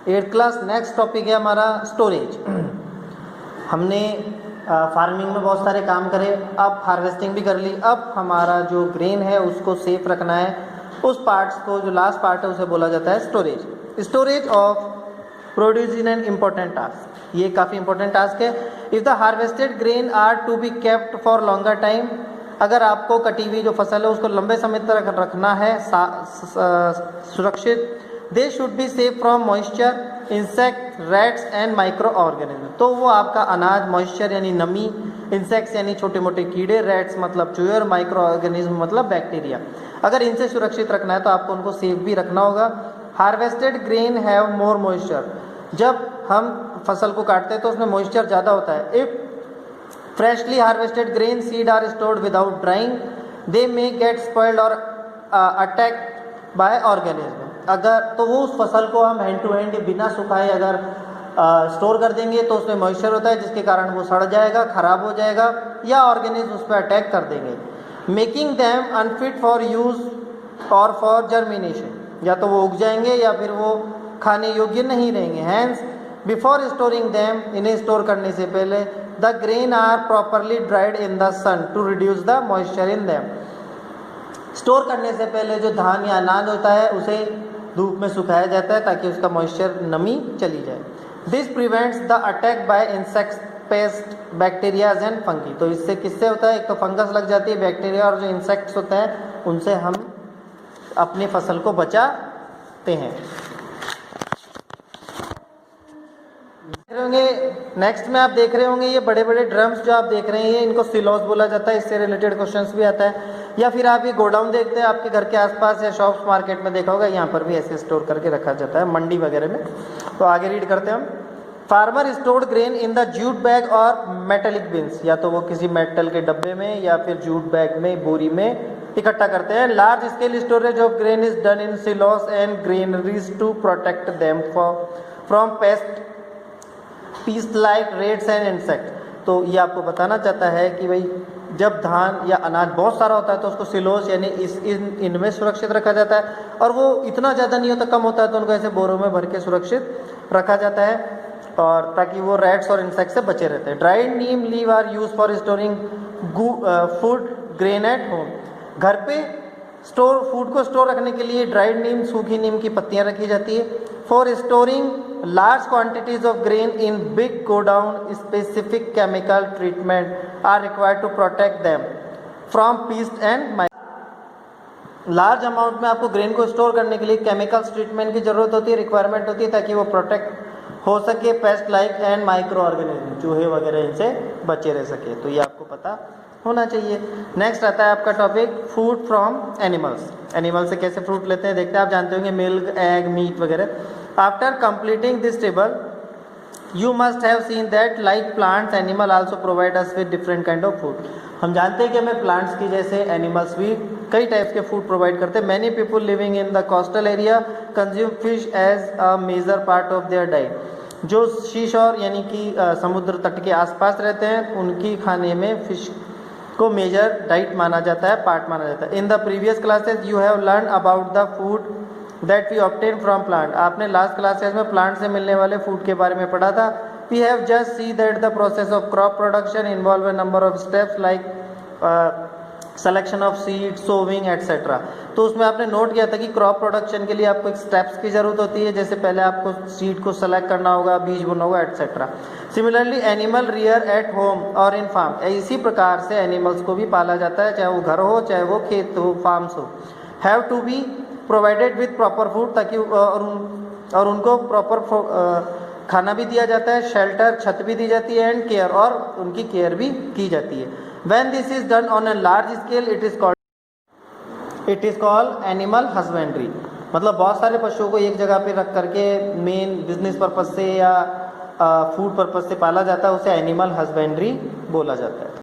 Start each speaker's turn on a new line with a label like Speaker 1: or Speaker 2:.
Speaker 1: 8th class. Next topic है हमारा storage. हमने फार्मिंग में बहुत सारे काम करे, अब हार्वेस्टिंग भी कर ली। अब हमारा जो ग्रेन है उसको सेफ रखना है। उस पार्ट्स को, जो लास्ट पार्ट है, उसे बोला जाता है storage. Storage of producing an important task, ये काफ़ी इंपॉर्टेंट टास्क है। If the harvested grain are to be kept for longer time, अगर आपको कटी हुई जो फसल है उसको लंबे समय तक रखना है सुरक्षित, they should be safe from moisture, insect, rats and micro organism. तो वो आपका अनाज, मॉइस्चर यानी नमी, इंसेक्ट्स यानी छोटे मोटे कीड़े, रैट्स मतलब चूहे, और माइक्रो ऑर्गेनिज्म मतलब बैक्टीरिया, अगर इनसे सुरक्षित रखना है तो आपको उनको सेफ भी रखना होगा। Harvested grain have more moisture, जब हम फसल को काटते हैं तो उसमें मॉइस्चर ज़्यादा होता है। If freshly harvested grain seed are stored without drying, they may get spoiled और अटैक बाय ऑर्गेनिज्म। अगर तो वो उस फसल को हम हैंड टू हैंड बिना सुखाए अगर स्टोर कर देंगे तो उसमें मॉइस्चर होता है, जिसके कारण वो सड़ जाएगा, खराब हो जाएगा, या ऑर्गेनिज्म उस पर अटैक कर देंगे, making them unfit for use और फॉर जर्मिनेशन, या तो वो उग जाएंगे या फिर वो खाने योग्य नहीं रहेंगे। हैंस बिफोर स्टोरिंग दैम, इन्हें स्टोर करने से पहले, the grain are properly dried in the sun to reduce the moisture in them. Store करने से पहले जो धान या अनाज होता है उसे धूप में सुखाया जाता है ताकि उसका मॉइस्चर, नमी चली जाए। This prevents the attack by insects, paste, bacterias and fungi. तो इससे किससे होता है, एक तो फंगस लग जाती है, बैक्टीरिया और जो इंसेक्ट्स होते हैं उनसे हम अपनी फसल को बचाते हैं। नेक्स्ट में आप देख रहे होंगे ये बड़े बड़े ड्रम्स जो आप देख रहे हैं, इनको सिलोस बोला जाता है। इससे रिलेटेड क्वेश्चंस भी आता है। या फिर आप ये गोडाउन देखते हैं आपके घर के आसपास या शॉप्स, मार्केट में देखा होगा, यहाँ पर भी ऐसे स्टोर करके रखा जाता है, मंडी वगैरह में। तो आगे रीड करते हैं हम। Farmer stored grain in the jute bag और मेटेलिक बिन्स, या तो वो किसी मेटल के डब्बे में या फिर जूट बैग में, बोरी में इकट्ठा करते हैं। Large scale storage of grain is done in silos and granaries to protect them from pests, pests like rats and insect. तो ये आपको बताना चाहता है कि भाई जब धान या अनाज बहुत सारा होता है तो उसको सिलोस यानी इनमें सुरक्षित रखा जाता है, और वो इतना ज़्यादा नहीं होता, कम होता है तो उनको ऐसे बोरों में भर के सुरक्षित रखा जाता है, और ताकि वो रैट्स और इंसेक्ट से बचे रहते हैं। Dried neem leave are use for storing food grain at home. घर पे फूड को स्टोर रखने के लिए ड्राइड नीम, सूखी नीम की पत्तियां रखी जाती है। For storing large quantities of grain in big godown, specific chemical treatment are required to protect them from pest and large amount में आपको ग्रेन को स्टोर करने के लिए केमिकल्स ट्रीटमेंट की जरूरत होती है, रिक्वायरमेंट होती है, ताकि वो प्रोटेक्ट हो सके, paste like and micro organism, चूहे वगैरह इनसे बचे रह सके। तो ये आपको पता होना चाहिए। नेक्स्ट आता है आपका topic food from animals. Animal से कैसे फ्रूट लेते हैं देखते हैं। आप जानते होंगे मिल्क, एग, मीट वगैरह। After completing this table you must have seen that like plants animal also provide us with different kind of food. हम जानते हैं कि हमें प्लांट्स की जैसे एनिमल्स भी कई टाइप्स के फूड प्रोवाइड करते हैं। Many people living in the coastal area consume fish as a major part of their diet. जो शीशोर यानी कि समुद्र तट के आसपास रहते हैं उनकी खाने में फिश को मेजर डाइट माना जाता है, पार्ट माना जाता है। In the previous classes you have learn about the food that we obtain from plant. आपने लास्ट क्लासेस में प्लांट से मिलने वाले फूड के बारे में पढ़ा था। We have just see that the process of crop production involve a number of steps like selection of seed, sowing etcetera. तो उसमें आपने नोट किया था कि क्रॉप प्रोडक्शन के लिए आपको एक स्टेप्स की जरूरत होती है, जैसे पहले आपको सीड को सेलेक्ट करना होगा, बीज बोना होगा, etcetera. Similarly animal rear at home और इन फार्म, इसी प्रकार से एनिमल्स को भी पाला जाता है, चाहे वो घर हो, चाहे वो खेत हो, फार्म्स हो। Have to be provided with proper food, ताकि और उनको प्रॉपर खाना भी दिया जाता है, शेल्टर, छत भी दी जाती है, एंड केयर, और उनकी केयर भी की जाती है। When this is done on a large scale, it is called animal husbandry। मतलब बहुत सारे पशुओं को एक जगह पे रख करके मेन बिजनेस पर्पज से या फूड पर्पज से पाला जाता है, उसे एनिमल हस्बेंड्री बोला जाता है।